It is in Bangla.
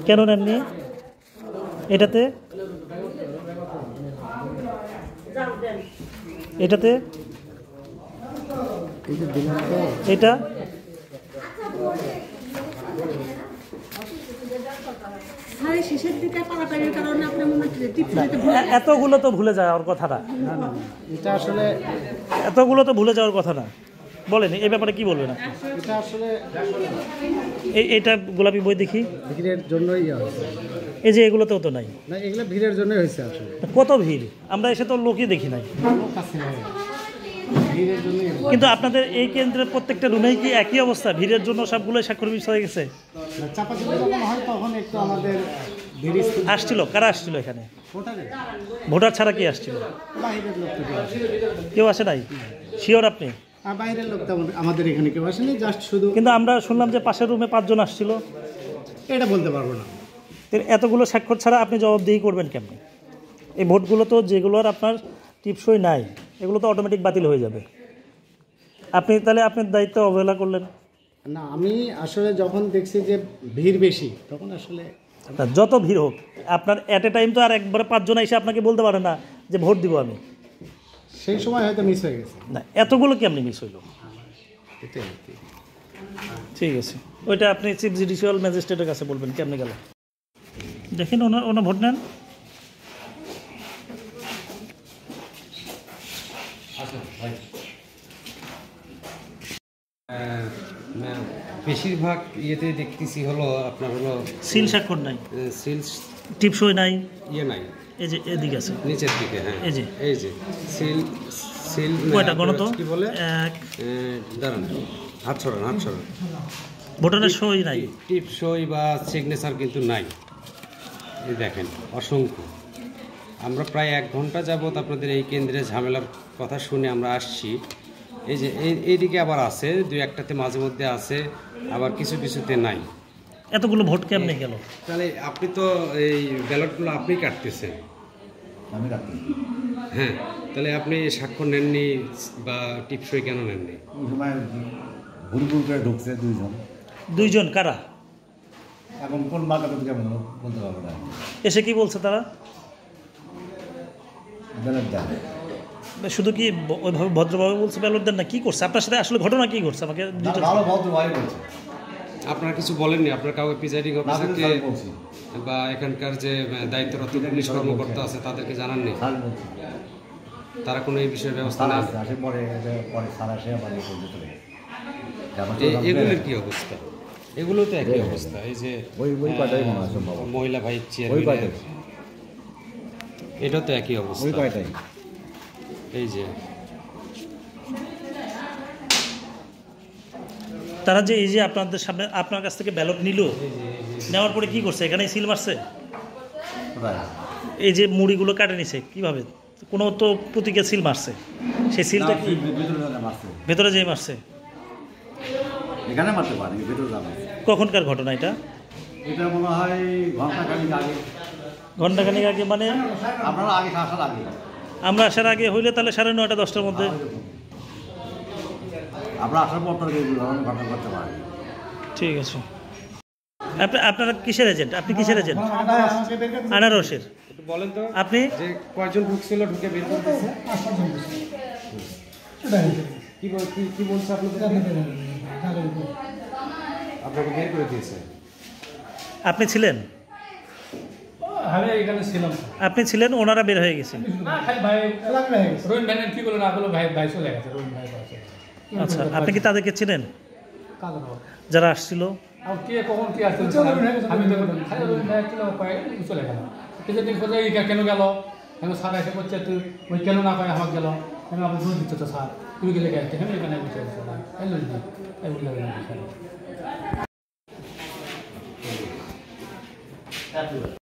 কেন নেননি এটাতে এটাতে এটা এতগুলো তো ভুলে যাওয়ার কথা না, এটা আসলে এতগুলো তো ভুলে যাওয়ার কথা না। বলেন এই ব্যাপারে কি বলবেন আপনি? এটা আসলে এইটা গোলাপি বই দেখি, ভিড়ের জন্যই এই যে এগুলোতেও তো নাই না, এগুলো ভিড়ের জন্যই হয়েছে আসলে। কত ভিড়, আমরা এসে তো লোকই দেখি নাই। ভিড়ের জন্যই কিন্তু আপনাদের এই কেন্দ্রের প্রত্যেকটা রুমেই কি একই অবস্থা? ভিড়ের জন্য সবগুলো স্বাক্ষর মিস হয়ে গেছে। চাপাচাপি যখন হয় তখন একটু আমাদের ভিড় আসছিল কারা আসছিল এখানে? ভোটারে ভোটার ছাড়া কি আসছিল? বাইরের লোক তো কেউ আসে কেউ আসে নাই? শিওর আপনি? আর বাইরের লোক তো আমাদের এখানে কেউ আসেনি, জাস্ট শুধু। কিন্তু আমরা শুনলাম যে পাশের রুমে 5 জন আসছিল। এটা বলতে পারবো না। এতগুলো স্বাক্ষর ছাড়া আপনি জবাবদিহি করবেন কেমনি? এই ভোটগুলো তো যেগুলোর আপনার টিপসই নাই, এগুলো তো অটোমেটিক বাতিল হয়ে যাবে। আপনি তাহলে আপনার দায়িত্ব অবহেলা করলেন না, আমি আসলে যখন দেখছি যে ভিড় বেশি তখন আসলে যত ভিড় হোক আপনার অ্যাট এ টাইম তো আর একবারে 5 জন এসে আপনাকে বলতে পারে না যে ভোট দিব আমি। সেই সময় হয়তো মিস হয়ে গেছে। না, এতগুলো কেমনি মিস হইল? এটাই ঠিক আছে, ওইটা আপনি চিফ জুডিশিয়াল ম্যাজিস্ট্রেটের কাছে বলবেন কেমনি গেল। দেখেন ওনার ভোট নেন। বেশিরভাগ ইয়েতে দেখতেছি হলো আপনার হলো সিল স্বাক্ষর নাই, সিল টিপসই নাই, ইয়ে নাই, এই যে এদিকে আছে নিচের দিকে। হ্যাঁ, এই যে সিল সিল কয়টা গণত? কি বলে এক দাঁড়ান, হাত ছড়ান। ভোটারের সই নাই, টিপ সই বা সিগনেচার কিন্তু নাই। এই দেখেন অসংখ্য। আমরা প্রায় 1 ঘন্টা যাবত আপনাদের এই কেন্দ্রে ঝামেলার কথা শুনে আমরা আসছি। এই যে এইদিকে আবার আছে, 2-1টাতে মাঝে মধ্যে আছে, আবার কিছু কিছুতে নাই। এতগুলো ভোট কেমনে গেল? তাহলে আপনি তো এই ব্যালটগুলো আপনি কাটতেছেন। আমি রাখি। হ্যাঁ, তাহলে আপনি স্বাক্ষর নেননি বা টিপসই কেন নেননি? ওই সময় ভুল করে ঢুকছে 2 জন কারা? এখন কোন মার্কা তো কেমন বলতে পারবো না। এসে কি বলছে তারা? ব্যালট দেন। শুধু কি ওইভাবে ভদ্রভাবে বলছে ব্যালট দেন, না কি করছে? আপনার সাথে আসলে ঘটনা কি ঘটছে আমাকে ভালো ভদ্র ভাই বলছে। আপনারা কিছু বলেননি? আপনার কাউকে প্রিজাইডিং অফিসারকে বা এখানকার যে দায়িত্বরত পুলিশ কর্মকর্তা আছে তাদেরকে জানাননি? তারা কোনো এই বিষয়ে ব্যবস্থা নেয়? এগুলোর কি অবস্থা? এগুলো তো একই অবস্থা। এই যে মহিলা ভাই চেয়ারম্যান, এটা তো একই অবস্থা। এই যে তারা যে এই যে আপনাদের সামনে আপনার কাছ থেকে ব্যালট নিল, নেওয়ার পরে কি করছে? এখানেই সিল মারছে? এই যে মুড়িগুলো কাটে নিছে কিভাবে? কোনো তো প্রতীকে সিল মারছে, সেই সিলটা কি ভেতরে যেয়ে মারছে? এখানে মারতে পারি, ভেতরে যাবে। কখনকার ঘটনা এটা? এটা মনে হয় ঘন্টাখানিক আগে। ঘন্টাখানিক আগে মানে আপনারা আগে আসার আগে? আমরা আসার আগে হইলে তাহলে 9:30 10টার মধ্যে। আমরা আসার পর ঘটনা করতে পারি। ঠিক আছে। আপনারা কিসের এজেন্ট? আপনি কিসের এজেন্ট? আনারসের। একটু বলেন তো আপনি যে কয়জন ঢুকছিল, ঢুকে বের করতেছে? কি বলছে আপনাদের? আপনাকে বের করে দিয়েছে? আপনি ছিলেন? আমি এখানে ছিলাম। আপনি ছিলেন, ওনারা বের হয়ে গেছে। আচ্ছা, আপনি কি তাদেরকে ছিলেন যারা আসছিল? কখন কি আসছিল আমি চলে গেল। কেন গেল? কেন স্যার এসে করছে তুই কেন না পাই আমাকে গেল? আমি আপনার দূর দিচ্ছ তো স্যার, তুমি গেলে গেছে আমি এখানে বিষয়